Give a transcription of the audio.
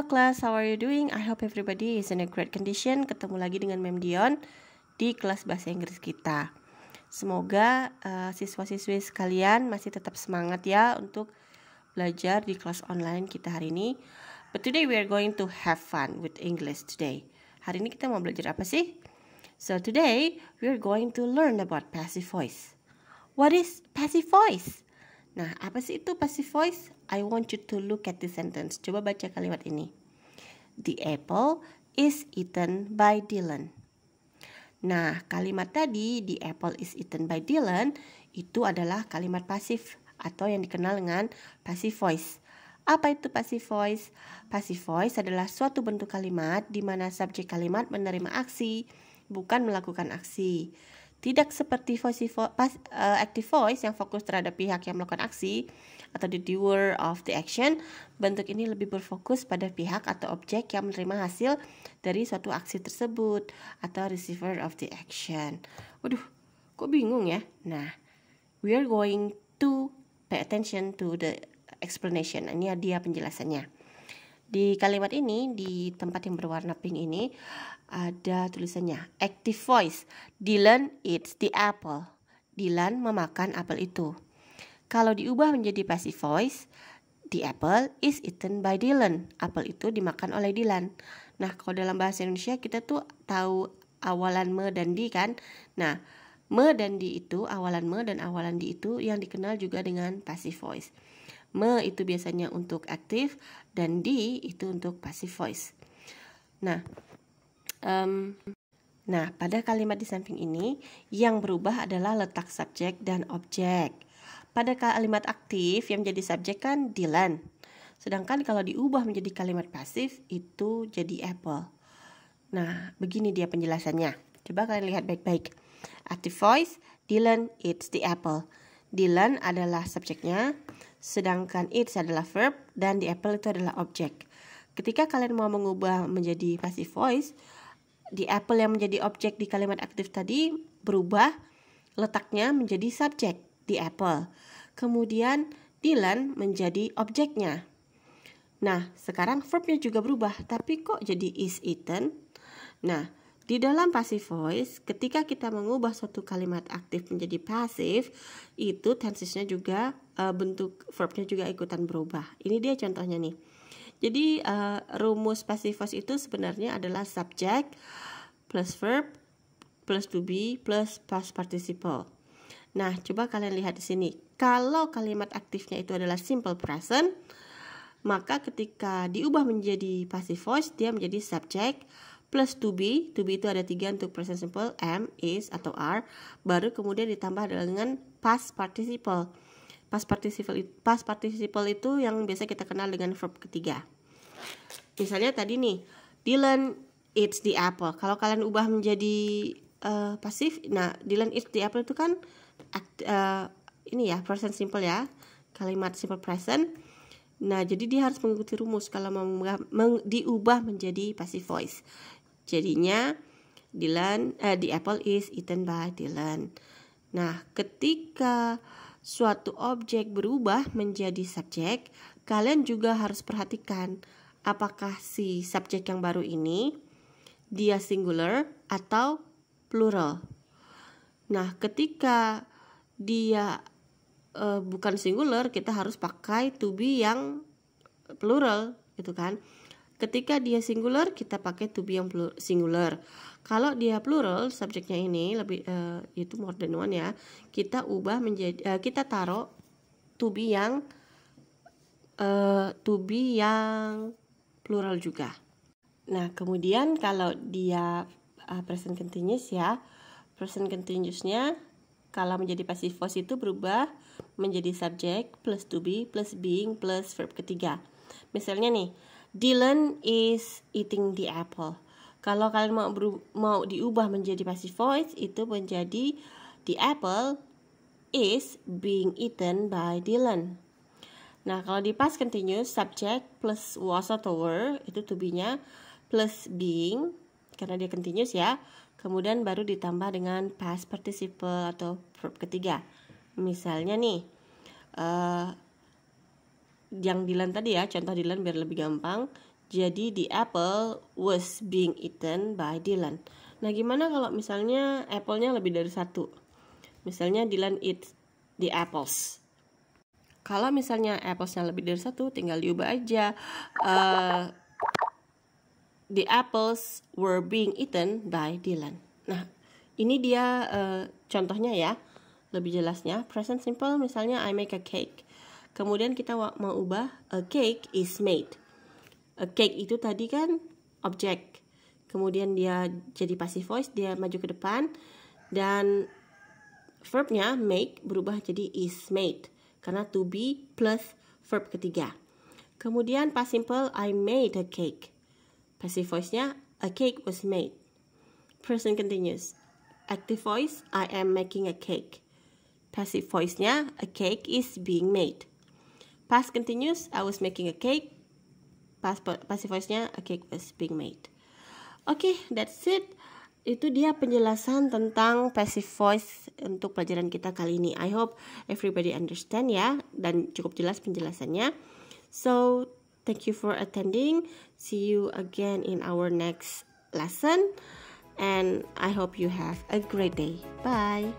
Halo class, how are you doing? I hope everybody is in a great condition. Ketemu lagi dengan Mem Dion di kelas bahasa Inggris kita. Semoga siswa-siswi sekalian masih tetap semangat ya untuk belajar di kelas online kita hari ini. But today we are going to have fun with English today. Hari ini kita mau belajar apa sih? So today we are going to learn about passive voice. What is passive voice? Nah, apa sih itu passive voice? I want you to look at this sentence. Coba baca kalimat ini. The apple is eaten by Dylan. Nah, kalimat tadi, the apple is eaten by Dylan, itu adalah kalimat pasif atau yang dikenal dengan passive voice. Apa itu passive voice? Passive voice adalah suatu bentuk kalimat di mana subjek kalimat menerima aksi, bukan melakukan aksi. Tidak seperti active voice yang fokus terhadap pihak yang melakukan aksi atau the doer of the action. Bentuk ini lebih berfokus pada pihak atau objek yang menerima hasil dari suatu aksi tersebut atau receiver of the action. Waduh, kok bingung ya? Nah, we are going to pay attention to the explanation. Ini dia penjelasannya. Di kalimat ini, di tempat yang berwarna pink ini, ada tulisannya active voice. Dylan eats the apple. Dylan memakan apel itu. Kalau diubah menjadi passive voice, the apple is eaten by Dylan. Apel itu dimakan oleh Dylan. Nah, kalau dalam bahasa Indonesia kita tuh tahu awalan me dan di kan. Nah, me dan di itu, awalan me dan awalan di itu yang dikenal juga dengan passive voice. Me itu biasanya untuk active dan di itu untuk passive voice. Nah, pada kalimat di samping ini yang berubah adalah letak subjek dan objek. Pada kalimat aktif yang menjadi subjek kan Dylan. Sedangkan kalau diubah menjadi kalimat pasif itu jadi apple. Nah, begini dia penjelasannya. Coba kalian lihat baik-baik. Active voice, Dylan eats the apple. Dylan adalah subjeknya, sedangkan eats adalah verb dan the apple itu adalah objek. Ketika kalian mau mengubah menjadi passive voice, the apple yang menjadi objek di kalimat aktif tadi berubah letaknya menjadi subjek, the apple. Kemudian Dylan menjadi objeknya. Nah, sekarang verbnya juga berubah, tapi kok jadi is eaten? Nah, di dalam passive voice, ketika kita mengubah suatu kalimat aktif menjadi pasif, itu tensesnya juga, bentuk verbnya juga ikutan berubah. Ini dia contohnya nih. Jadi rumus passive voice itu sebenarnya adalah subject plus verb plus to be plus past participle. Nah, coba kalian lihat di sini. Kalau kalimat aktifnya itu adalah simple present, maka ketika diubah menjadi passive voice, dia menjadi subject plus to be itu ada 3 untuk present simple, am, is, atau are, baru kemudian ditambah dengan past participle. Past participle itu yang biasa kita kenal dengan verb ketiga. Misalnya tadi nih, Dylan eats the apple. Kalau kalian ubah menjadi pasif, nah Dylan eats the apple itu kan ini ya, present simple ya, kalimat simple present. Nah, jadi dia harus mengikuti rumus kalau mau diubah menjadi passive voice. Jadinya the apple is eaten by Dylan. Nah, ketika suatu objek berubah menjadi subjek, kalian juga harus perhatikan apakah si subjek yang baru ini dia singular atau plural. Nah, ketika dia bukan singular, kita harus pakai to be yang plural, gitu kan. Ketika dia singular, kita pakai to be yang singular. Kalau dia plural, subjeknya ini lebih itu more than one ya. Kita ubah menjadi kita taruh to be yang plural juga. Nah, kemudian kalau dia present continuous ya, present continuousnya kalau menjadi passive voice itu berubah menjadi subject plus to be plus being plus verb ketiga. Misalnya nih, Dylan is eating the apple. Kalau kalian mau diubah menjadi passive voice, itu menjadi the apple is being eaten by Dylan. Nah, kalau di past continuous, subject plus was atau were, itu to be-nya plus being, karena dia continuous ya. Kemudian baru ditambah dengan past participle atau verb ketiga. Misalnya nih, yang Dylan tadi ya, contoh Dylan biar lebih gampang. Jadi the apple was being eaten by Dylan. Nah, gimana kalau misalnya apple-nya lebih dari satu? Misalnya Dylan eats the apples. Kalau misalnya apples-nya lebih dari satu, tinggal diubah aja. The apples were being eaten by Dylan. Nah, ini dia contohnya ya. Lebih jelasnya, present simple misalnya I make a cake. Kemudian kita mau ubah a cake is made. A cake itu tadi kan objek. Kemudian dia jadi passive voice, dia maju ke depan. Dan verbnya make berubah jadi is made. Karena to be plus verb ketiga. Kemudian past simple I made a cake. Passive voice-nya a cake was made. Present continuous. Active voice I am making a cake. Passive voice-nya a cake is being made. Past continuous I was making a cake. Passive voice-nya a cake was being made. Oke, that's it. Itu dia penjelasan tentang passive voice untuk pelajaran kita kali ini. I hope everybody understand ya, dan cukup jelas penjelasannya. So, thank you for attending. See you again in our next lesson. And I hope you have a great day. Bye.